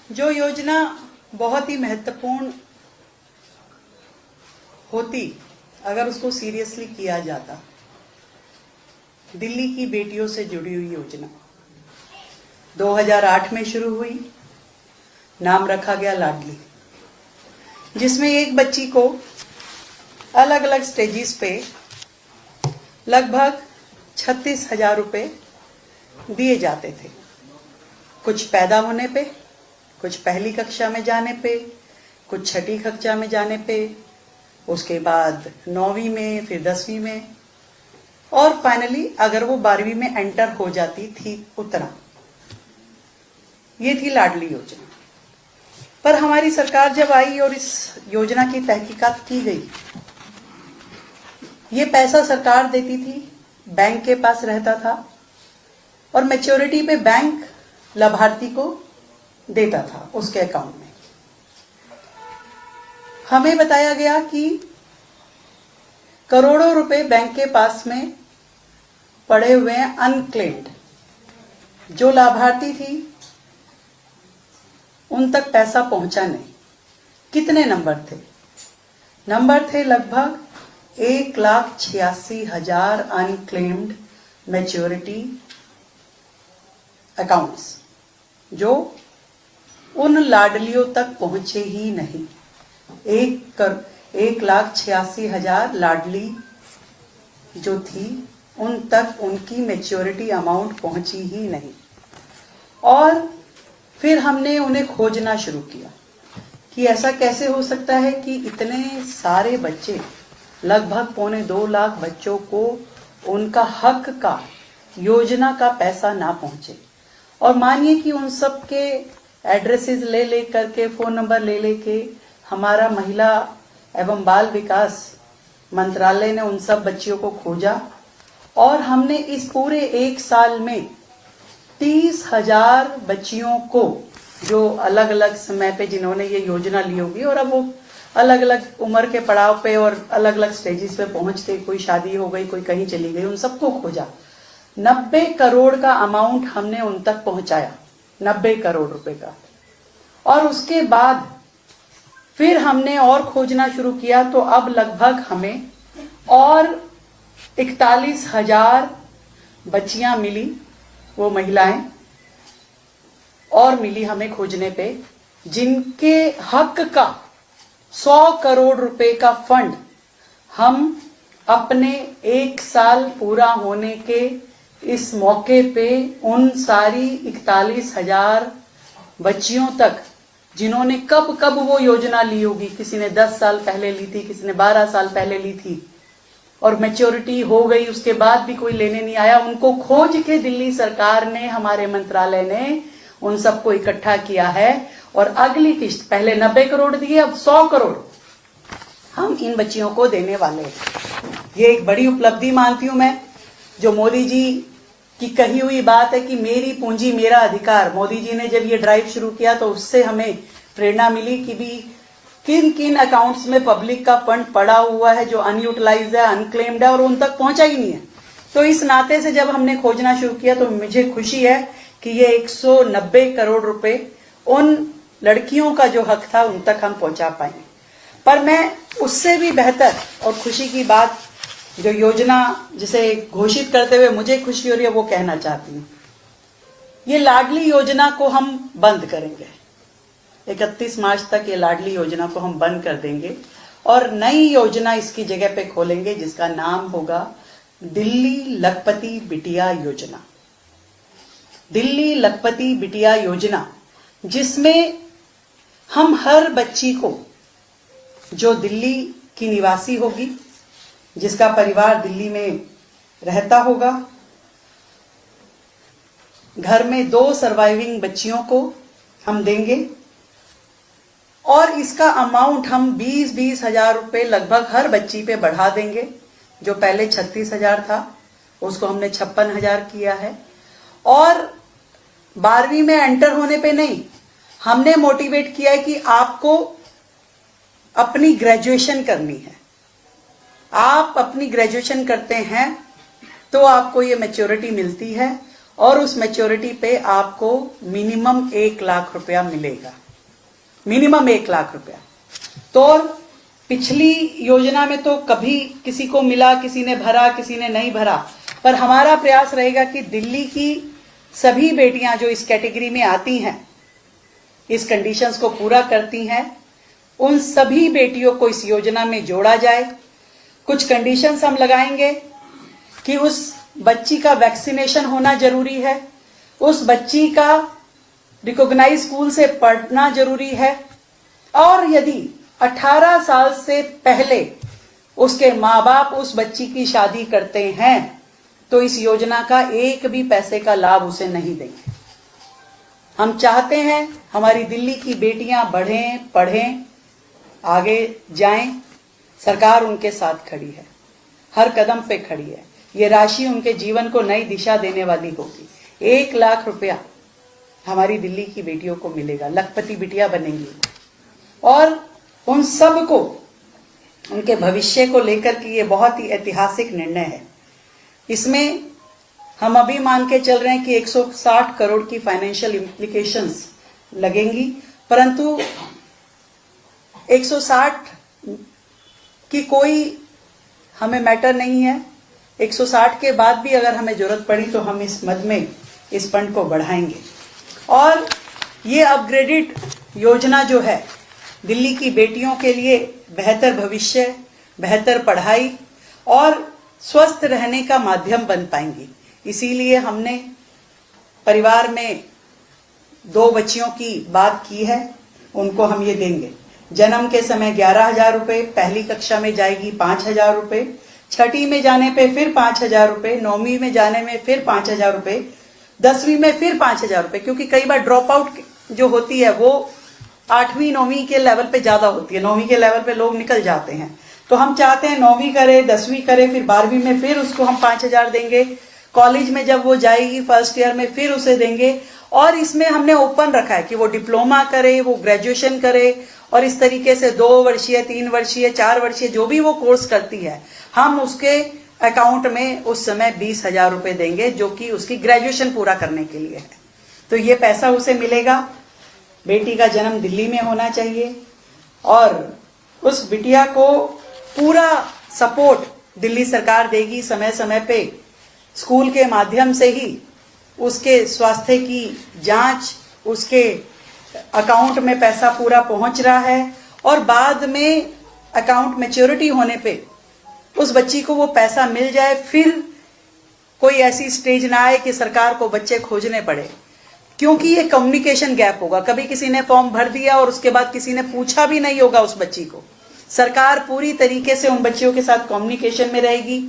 जो योजना बहुत ही महत्वपूर्ण होती अगर उसको सीरियसली किया जाता, दिल्ली की बेटियों से जुड़ी हुई योजना 2008 में शुरू हुई, नाम रखा गया लाडली, जिसमें एक बच्ची को अलग अलग स्टेजेस पे लगभग 36,000 रुपये दिए जाते थे। कुछ पैदा होने पे, कुछ पहली कक्षा में जाने पे, कुछ छठी कक्षा में जाने पे, उसके बाद 9वीं में, फिर 10वीं में, और फाइनली अगर वो 12वीं में एंटर हो जाती थी उतना। ये थी लाडली योजना। पर हमारी सरकार जब आई और इस योजना की तहकीकात की गई, ये पैसा सरकार देती थी, बैंक के पास रहता था और मैच्योरिटी पे बैंक लाभार्थी को देता था उसके अकाउंट में। हमें बताया गया कि करोड़ों रुपए बैंक के पास में पड़े हुए हैं अनक्लेम्ड। जो लाभार्थी थी उन तक पैसा पहुंचा नहीं। कितने नंबर थे? नंबर थे लगभग 1,86,000 अनक्लेम्ड मैच्योरिटी अकाउंट्स जो उन लाडलियों तक पहुंचे ही नहीं। 1,86,000 लाडली जो थी उन तक उनकी मैच्योरिटी अमाउंट पहुंची ही नहीं। और फिर हमने उन्हें खोजना शुरू किया कि ऐसा कैसे हो सकता है कि इतने सारे बच्चे, लगभग 2.25 लाख बच्चों को उनका हक का, योजना का पैसा ना पहुंचे। और मानिए कि उन सब के एड्रेसेस ले करके, फोन नंबर ले के हमारा महिला एवं बाल विकास मंत्रालय ने उन सब बच्चियों को खोजा और हमने इस पूरे 1 साल में 30,000 बच्चियों को, जो अलग अलग समय पे जिन्होंने ये योजना ली होगी और अब वो अलग अलग उम्र के पड़ाव पे और अलग अलग स्टेजेस पे पहुंचते, कोई शादी हो गई, कोई कहीं चली गई, उन सबको खोजा। 90 करोड़ का अमाउंट हमने उन तक पहुंचाया, 90 करोड़ रुपए का। और उसके बाद फिर हमने और खोजना शुरू किया, तो अब लगभग हमें और 41,000 बच्चियां मिली, वो महिलाएं और मिली हमें खोजने पे, जिनके हक का 100 करोड़ रुपए का फंड हम अपने 1 साल पूरा होने के इस मौके पे उन सारी 41,000 बच्चियों तक, जिन्होंने कब कब वो योजना ली होगी, किसी ने 10 साल पहले ली थी, किसी ने 12 साल पहले ली थी और मैच्योरिटी हो गई, उसके बाद भी कोई लेने नहीं आया, उनको खोज के दिल्ली सरकार ने, हमारे मंत्रालय ने उन सबको इकट्ठा किया है। और अगली किश्त, पहले 90 करोड़ दिए, अब 100 करोड़ हम इन बच्चियों को देने वाले हैं। ये एक बड़ी उपलब्धि मानती हूं मैं, जो मोदी जी की कही हुई बात है कि मेरी पूंजी मेरा अधिकार। मोदी जी ने जब ये ड्राइव शुरू किया तो उससे हमें प्रेरणा मिली कि भी किन किन अकाउंट्स में पब्लिक का फंड पड़ा हुआ है जो अनयूटिलाइज्ड है, अनक्लेम्ड है और उन तक पहुंचा ही नहीं है। तो इस नाते से जब हमने खोजना शुरू किया तो मुझे खुशी है कि ये 190 करोड़ रुपए उन लड़कियों का जो हक था उन तक हम पहुंचा पाएंगे। पर मैं उससे भी बेहतर और खुशी की बात, जो योजना जिसे घोषित करते हुए मुझे खुशी हो रही है, वो कहना चाहती हूँ। ये लाडली योजना को हम बंद करेंगे। 31 मार्च तक ये लाडली योजना को हम बंद कर देंगे और नई योजना इसकी जगह पे खोलेंगे, जिसका नाम होगा दिल्ली लखपति बिटिया योजना। दिल्ली लखपति बिटिया योजना, जिसमें हम हर बच्ची को, जो दिल्ली की निवासी होगी, जिसका परिवार दिल्ली में रहता होगा, घर में 2 सर्वाइविंग बच्चियों को हम देंगे और इसका अमाउंट हम 20-20 हजार रुपए लगभग हर बच्ची पे बढ़ा देंगे। जो पहले 36,000 था उसको हमने 56,000 किया है। और 12वीं में एंटर होने पे नहीं, हमने मोटिवेट किया है कि आपको अपनी ग्रेजुएशन करनी है। आप अपनी ग्रेजुएशन करते हैं तो आपको ये मैच्योरिटी मिलती है और उस मैच्योरिटी पे आपको मिनिमम 1 लाख रुपया मिलेगा, मिनिमम 1 लाख रुपया। तो पिछली योजना में तो कभी किसी को मिला, किसी ने भरा, किसी ने नहीं भरा, पर हमारा प्रयास रहेगा कि दिल्ली की सभी बेटियां जो इस कैटेगरी में आती हैं, इस कंडीशंस को पूरा करती हैं, उन सभी बेटियों को इस योजना में जोड़ा जाए। कुछ कंडीशंस हम लगाएंगे कि उस बच्ची का वैक्सीनेशन होना जरूरी है, उस बच्ची का रिकॉग्नाइज स्कूल से पढ़ना जरूरी है, और यदि 18 साल से पहले उसके माँ बाप उस बच्ची की शादी करते हैं तो इस योजना का एक भी पैसे का लाभ उसे नहीं देंगे। हम चाहते हैं हमारी दिल्ली की बेटियां बढ़ें, पढ़ें, आगे जाएं। सरकार उनके साथ खड़ी है, हर कदम पे खड़ी है। ये राशि उनके जीवन को नई दिशा देने वाली होगी। 1 लाख रुपया हमारी दिल्ली की बेटियों को मिलेगा, लखपति बिटिया बनेंगी, और उन सब को उनके भविष्य को लेकर के ये बहुत ही ऐतिहासिक निर्णय है। इसमें हम अभी मान के चल रहे हैं कि 160 करोड़ की फाइनेंशियल इम्प्लीकेशंस लगेंगी, परंतु 160 की कोई हमें मैटर नहीं है। 160 के बाद भी अगर हमें जरूरत पड़ी तो हम इस मद में इस फंड को बढ़ाएंगे। और ये अपग्रेडेड योजना जो है दिल्ली की बेटियों के लिए बेहतर भविष्य, बेहतर पढ़ाई और स्वस्थ रहने का माध्यम बन पाएंगी। इसीलिए हमने परिवार में 2 बच्चियों की बात की है, उनको हम ये देंगे। जन्म के समय 11,000 रुपए, पहली कक्षा में जाएगी 5,000 रुपए, छठी में जाने पे फिर 5,000 रुपए, 9वीं में जाने में फिर 5,000 रुपए, 10वीं में फिर 5,000 रुपए, क्योंकि कई बार ड्रॉप आउट जो होती है वो 8वीं 9वीं के लेवल पे ज्यादा होती है। 9वीं के लेवल पे लोग निकल जाते हैं, तो हम चाहते हैं 9वीं करे, 10वीं करे, फिर 12वीं में फिर उसको हम 5,000 देंगे। कॉलेज में जब वो जाएगी फर्स्ट ईयर में फिर उसे देंगे। और इसमें हमने ओपन रखा है कि वो डिप्लोमा करे, वो ग्रेजुएशन करे, और इस तरीके से 2 वर्षीय, 3 वर्षीय, 4 वर्षीय जो भी वो कोर्स करती है, हम उसके अकाउंट में उस समय 20,000 रुपए देंगे, जो कि उसकी ग्रेजुएशन पूरा करने के लिए है। तो ये पैसा उसे मिलेगा। बेटी का जन्म दिल्ली में होना चाहिए और उस बिटिया को पूरा सपोर्ट दिल्ली सरकार देगी। समय समय पे स्कूल के माध्यम से ही उसके स्वास्थ्य की जांच, उसके अकाउंट में पैसा पूरा पहुंच रहा है, और बाद में अकाउंट मैच्योरिटी होने पे उस बच्ची को वो पैसा मिल जाए। फिर कोई ऐसी स्टेज ना आए कि सरकार को बच्चे खोजने पड़े, क्योंकि ये कम्युनिकेशन गैप होगा। कभी किसी ने फॉर्म भर दिया और उसके बाद किसी ने पूछा भी नहीं होगा उस बच्ची को। सरकार पूरी तरीके से उन बच्चियों के साथ कम्युनिकेशन में रहेगी।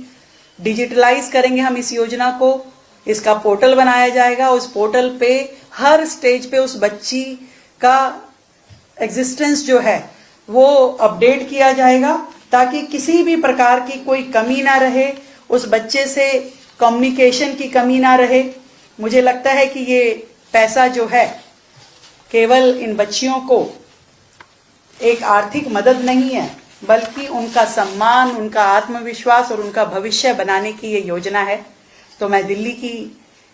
डिजिटलाइज करेंगे हम इस योजना को, इसका पोर्टल बनाया जाएगा। उस पोर्टल पे हर स्टेज पे उस बच्ची का एग्जिस्टेंस जो है वो अपडेट किया जाएगा, ताकि किसी भी प्रकार की कोई कमी ना रहे, उस बच्चे से कम्युनिकेशन की कमी ना रहे। मुझे लगता है कि ये पैसा जो है केवल इन बच्चियों को एक आर्थिक मदद नहीं है, बल्कि उनका सम्मान, उनका आत्मविश्वास और उनका भविष्य बनाने की ये योजना है। तो मैं दिल्ली की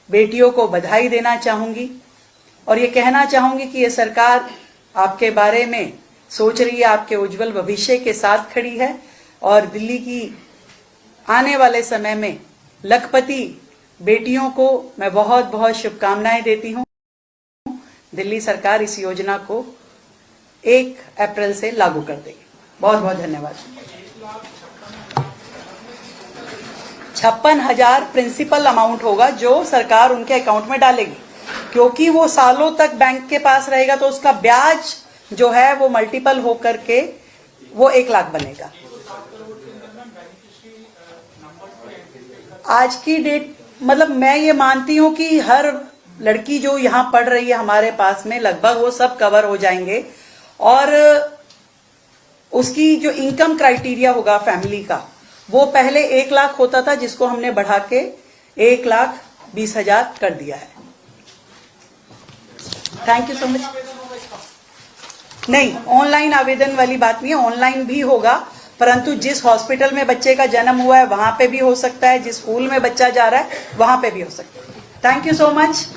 बेटियों को बधाई देना चाहूंगी और ये कहना चाहूंगी कि ये सरकार आपके बारे में सोच रही है, आपके उज्जवल भविष्य के साथ खड़ी है, और दिल्ली की आने वाले समय में लखपति बेटियों को मैं बहुत बहुत शुभकामनाएं देती हूं। दिल्ली सरकार इस योजना को 1 अप्रैल से लागू कर देगी। बहुत बहुत धन्यवाद। 56,000 प्रिंसिपल अमाउंट होगा जो सरकार उनके अकाउंट में डालेगी, क्योंकि वो सालों तक बैंक के पास रहेगा, तो उसका ब्याज जो है वो मल्टीपल होकर के वो 1 लाख बनेगा। आज की डेट मतलब मैं ये मानती हूं कि हर लड़की जो यहाँ पढ़ रही है हमारे पास में, लगभग वो सब कवर हो जाएंगे, और उसकी जो इनकम क्राइटेरिया होगा फैमिली का, वो पहले 1 लाख होता था, जिसको हमने बढ़ा के 1,20,000 कर दिया है। Thank you so much. नहीं, ऑनलाइन आवेदन वाली बात नहीं है, ऑनलाइन भी होगा, परंतु जिस हॉस्पिटल में बच्चे का जन्म हुआ है वहां पे भी हो सकता है, जिस स्कूल में बच्चा जा रहा है वहां पे भी हो सकता है। Thank you so much.